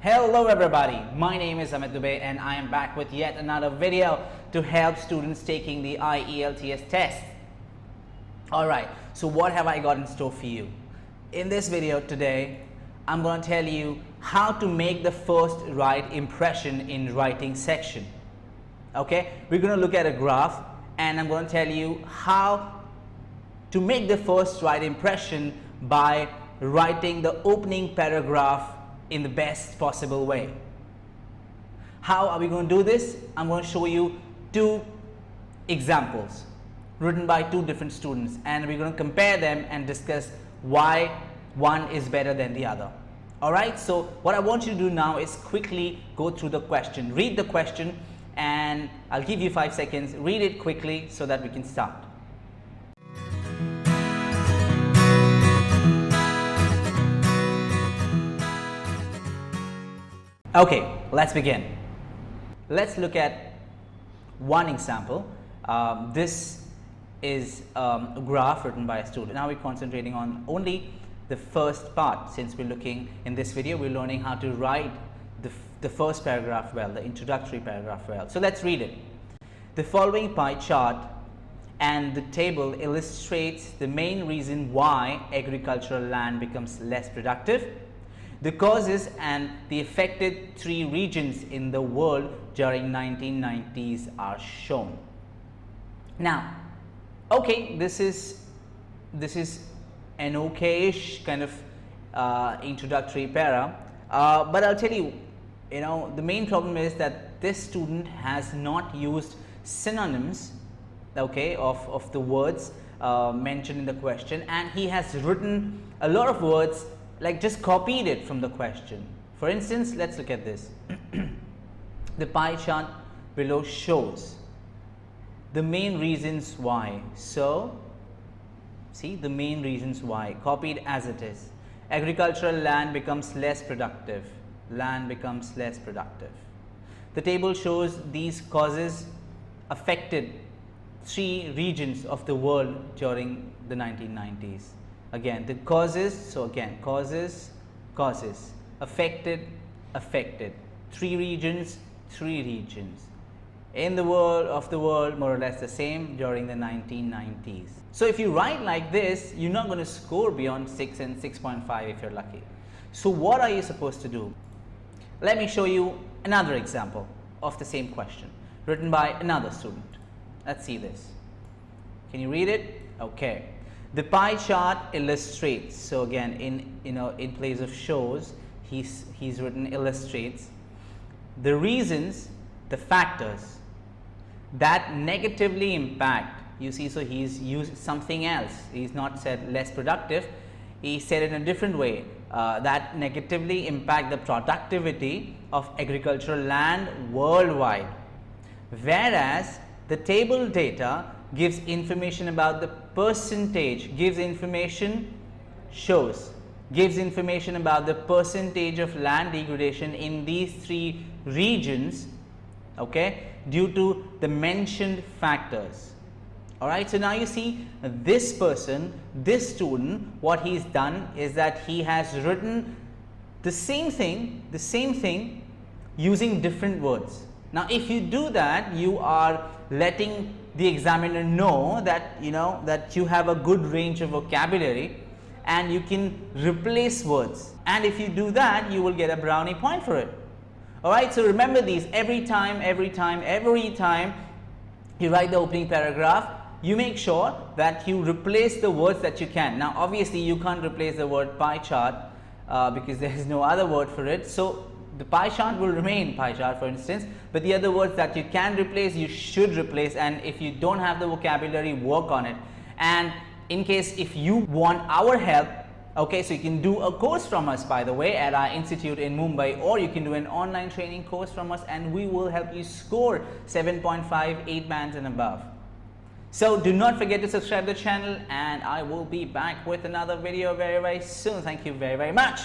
Hello everybody, my name is AMIT DUBEY and I am back with yet another video to help students taking the IELTS test. Alright, so what have I got in store for you? In this video today, I'm going to tell you how to make the first right impression in writing section. Okay, we're going to look at a graph and I'm going to tell you how to make the first right impression by writing the opening paragraph in the best possible way. How are we going to do this? I'm going to show you two examples written by two different students and we're going to compare them and discuss why one is better than the other. Alright, so what I want you to do now is quickly go through the question. Read the question and I'll give you 5 seconds. Read it quickly so that we can start. Okay, let's begin. Let's look at one example. This is a graph written by a student. Now we're concentrating on only the first part. Since we're looking in this video, we're learning how to write the first paragraph well, the introductory paragraph well. So let's read it. The following pie chart and the table illustrates the main reason why agricultural land becomes less productive, the causes and the affected 3 regions in the world during 1990s are shown. Now, okay, this is an okayish kind of introductory para, but I'll tell you, the main problem is that this student has not used synonyms, okay, of the words mentioned in the question, and he has written a lot of words like just copied it from the question. For instance, let's look at this. The pie chart below shows the main reasons why. So, see, the main reasons why, copied as it is. Agricultural land becomes less productive. Land becomes less productive. The table shows these causes affected 3 regions of the world during the 1990s. Again, the causes, so again, causes, affected, 3 regions, 3 regions. In the world, more or less the same during the 1990s. So if you write like this, you're not going to score beyond 6 and 6.5 if you're lucky. So what are you supposed to do? Let me show you another example of the same question written by another student. Let's see this. Can you read it? Okay. The pie chart illustrates. So again, in place of shows, he's written illustrates the reasons, the factors that negatively impact. You see, so he's used something else. He's not said less productive. He said it in a different way, that negatively impact the productivity of agricultural land worldwide. Whereas the table data gives information about the percentage, gives information about the percentage of land degradation in these 3 regions, okay, due to the mentioned factors. Alright, so now you see this person, this student, what he's done is that he has written the same thing using different words. Now if you do that, you are letting the examiner know that that you have a good range of vocabulary and you can replace words, and if you do that, you will get a brownie point for it. Alright, so remember these. Every time you write the opening paragraph, you make sure that you replace the words that you can. Now obviously you can't replace the word pie chart because there is no other word for it, so the pie chart will remain pie chart, for instance, but the other words that you can replace, you should replace, and if you don't have the vocabulary, work on it. And in case if you want our help, okay, so you can do a course from us, by the way, at our institute in Mumbai, or you can do an online training course from us and we will help you score 7.5, 8 bands and above. So do not forget to subscribe to the channel and I will be back with another video very, very soon. Thank you very, very much.